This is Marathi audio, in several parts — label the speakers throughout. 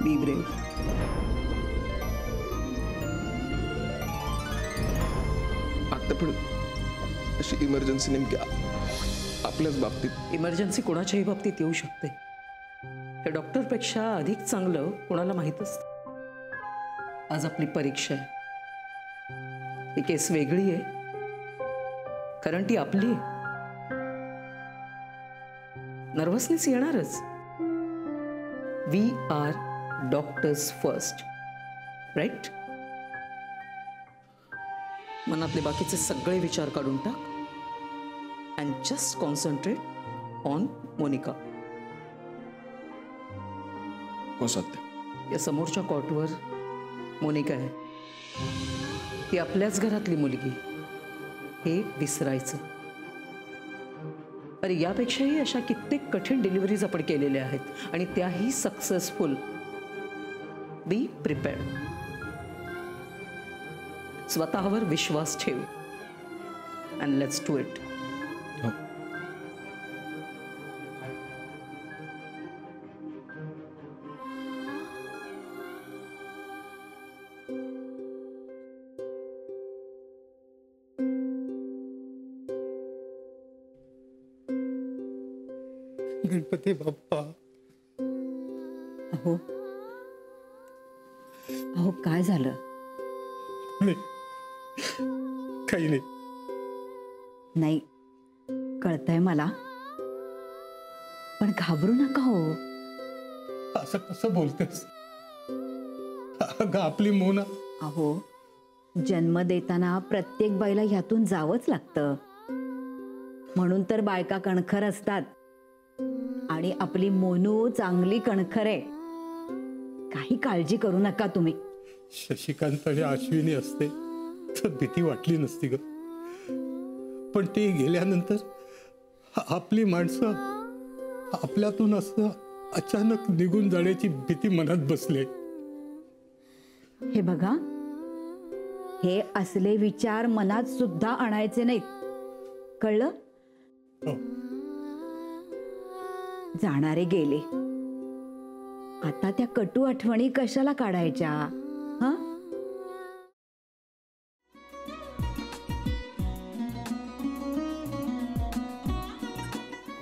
Speaker 1: Be brave.
Speaker 2: आता पण अशी इमर्जन्सी नेमकी आपल्याच बाबतीत.
Speaker 1: इमर्जन्सी कोणाच्याही बाबतीत येऊ शकते. हे डॉक्टरपेक्षा अधिक चांगलं कोणाला माहीत असतं. आज आपली परीक्षा आहे. ही केस वेगळी आहे कारण ती आपली आहे. नर्वसनेस येणारच. We are doctors first, right? मनातले बाकीचे सगळे विचार काढून टाक and just concentrate on Monica.
Speaker 2: हो सत्य.
Speaker 1: या समोरच्या कॉटवर मोनिका आहे. ती आपल्याच घरातली मुलगी, हे विसरायचं. अरे यापेक्षाही अशा कित्येक कठीण डिलिव्हरीज आपण केलेल्या आहेत आणि त्याही सक्सेसफुल. बी प्रिपेअर्ड. स्वतःवर विश्वास ठेव and let's do it.
Speaker 3: Ganpati Bappa.
Speaker 4: अहो अहो काय झालं?
Speaker 3: नाही, काही नाही.
Speaker 4: नाही कळतंय मला, पण घाबरू नका हो.
Speaker 3: असं कसं बोलतेस? अगं आपली मोना.
Speaker 4: अहो जन्म देताना प्रत्येक बाईला ह्यातून जावंच लागतं. म्हणून तर बायका कणखर असतात आणि आपली मोनू चांगली कणखर आहे. काही काळजी करू नका तुम्ही.
Speaker 3: शशिकांत आणि अश्विनी असते तर भीती वाटली नसती ग. पण ते गेल्यानंतर आपली माणसं आपल्यातून असं अचानक निघून जाण्याची भीती मनात बसले.
Speaker 4: हे बघा, हे असले विचार मनात सुद्धा आणायचे नाहीत, कळलं?
Speaker 3: हो.
Speaker 4: जाणारे गेले, आता त्या कटू आठवणी कशाला काढायच्या? हा,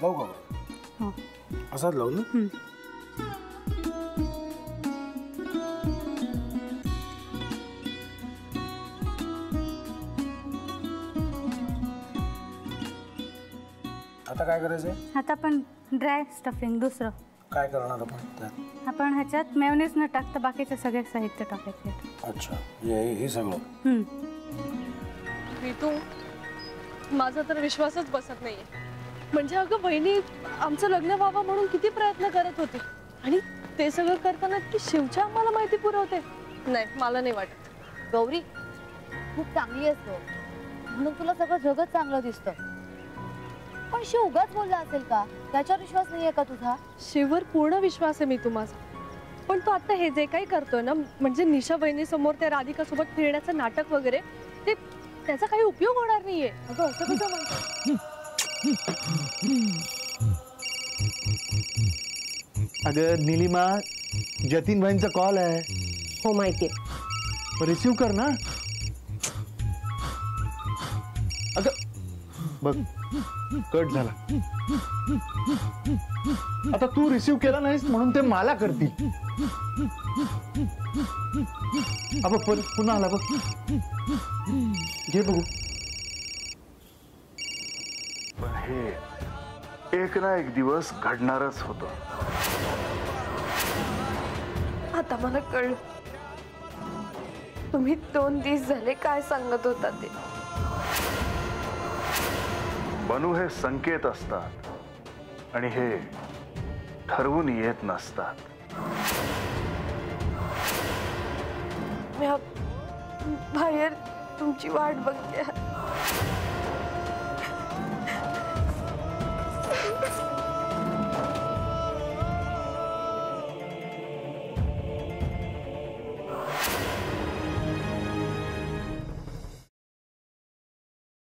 Speaker 5: लावू का? असाच लावू ना. आता काय करायचंय?
Speaker 6: आता आपण ड्राय स्टफिंग दुसरं
Speaker 5: काय करणार आपण त्यात?
Speaker 6: आपण ह्याच्यात मेयोनीज न टाकता बाकीचे सगळे साहित्य टाकायचे.
Speaker 5: अच्छा, हे सगळं.
Speaker 7: ऋतू, माझा तर विश्वासच बसत नाहीये. म्हणजे अगं बहिणी आमचं लग्न व्हावं म्हणून किती प्रयत्न करत होती आणि ते सगळं करताना ती शिवच्या आम्हाला माहिती पुरवते. नाही, मला नाही वाटत.
Speaker 8: गौरी खूप चांगली असतो म्हणून तुला सगळं जगत चांगलं दिसतं, पण शिव उगाच बोलला असेल का? त्याच्यावर विश्वास नाहीये का तुझा?
Speaker 7: शिववर पूर्ण विश्वास आहे मी तुम्हाला, पण तो आता हे जे काही करतोय ना, म्हणजे निशा बहिणी समोर त्या राधिका सोबत फिरण्याचं नाटक वगैरे, ते त्याचा काही उपयोग होणार नाहीये.
Speaker 8: अगं असं कसं म्हणतो?
Speaker 9: अगं नीलिमा, जतीन भाईंचा कॉल आहे.
Speaker 7: हो माहितीये.
Speaker 9: रिसीव कर ना. अगं बघ, कट झाला. आता तू रिसीव केला नाहीस म्हणून ते मला करतील. अब पुन्हा आला बघ, घे बघू.
Speaker 10: पण हे एक ना एक दिवस घडणारच होतं.
Speaker 7: आता मला कळलं तुम्ही 2 दिवस झाले काय सांगत होता ते.
Speaker 10: बनू हे संकेत असतात आणि हे ठरवून येत नसतात.
Speaker 7: मी बाहेर तुमची वाट बघते.